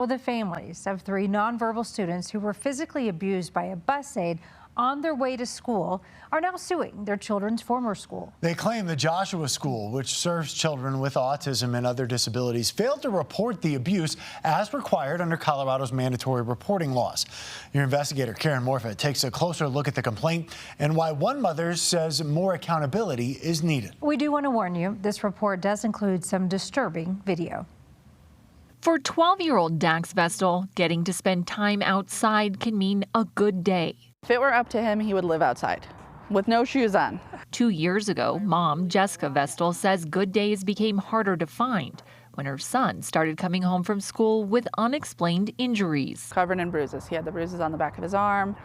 Well, the families of 3 nonverbal students who were physically abused by a bus aide on their way to school are now suing their children's former school. They claim the Joshua School, which serves children with autism and other disabilities, failed to report the abuse as required under Colorado's mandatory reporting laws. Your investigator, Karen Morfitt, takes a closer look at the complaint and why one mother says more accountability is needed. We do want to warn you, this report does include some disturbing video. For 12-year-old Dax Vestal, getting to spend time outside can mean a good day. If it were up to him, he would live outside with no shoes on. 2 years ago, mom Jessica Vestal says good days became harder to find when her son started coming home from school with unexplained injuries. Covered in bruises. He had the bruises on the back of his arm,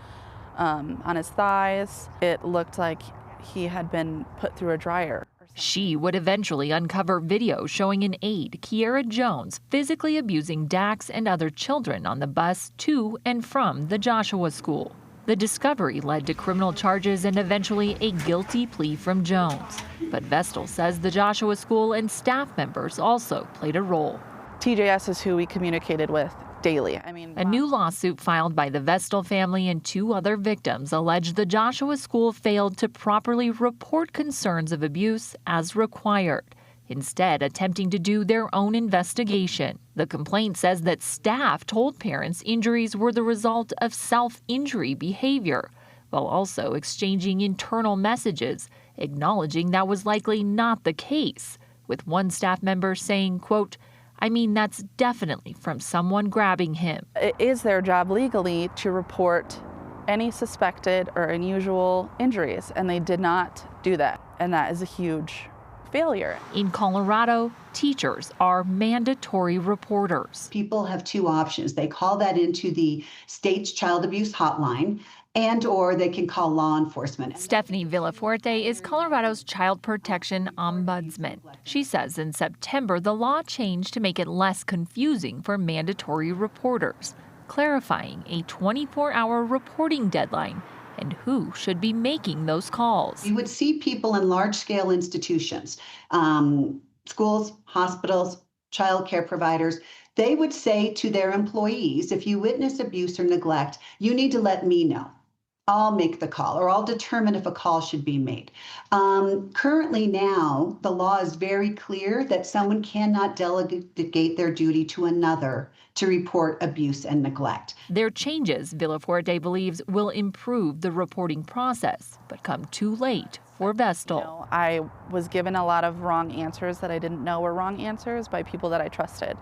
on his thighs. It looked like he had been put through a dryer. She would eventually uncover video showing an aide, Kiera Jones, physically abusing Dax and other children on the bus to and from the Joshua School. The discovery led to criminal charges and eventually a guilty plea from Jones. But Vestal says the Joshua School and staff members also played a role. TJS is who we communicated with daily. A new lawsuit filed by the Vestal family and 2 other victims allege the Joshua School failed to properly report concerns of abuse as required, instead attempting to do their own investigation. The complaint says that staff told parents injuries were the result of self-injury behavior, while also exchanging internal messages, acknowledging that was likely not the case, with one staff member saying, quote, "I mean, that's definitely from someone grabbing him." It is their job legally to report any suspected or unusual injuries, and they did not do that. And that is a huge failure. In Colorado, teachers are mandatory reporters. People have 2 options. They call that into the state's child abuse hotline, or they can call law enforcement. Stephanie Villafuerte is Colorado's child protection ombudsman. She says in September, the law changed to make it less confusing for mandatory reporters, clarifying a 24-hour reporting deadline and who should be making those calls. You would see people in large-scale institutions, schools, hospitals, child care providers. They would say to their employees, if you witness abuse or neglect, you need to let me know. I'll make the call, or I'll determine if a call should be made. Currently now, the law is very clear that someone cannot delegate their duty to another to report abuse and neglect. Their changes, Villafuerte believes, will improve the reporting process, but come too late for Vestal. I was given a lot of wrong answers that I didn't know were wrong answers by people that I trusted.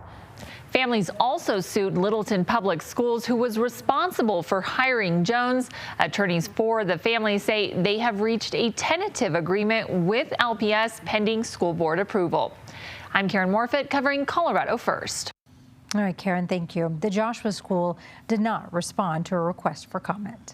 Families also sued Littleton Public Schools, who was responsible for hiring Jones. Attorneys for the family say they have reached a tentative agreement with LPS pending school board approval. I'm Karen Morfitt, covering Colorado First. All right, Karen, thank you. The Joshua School did not respond to a request for comment.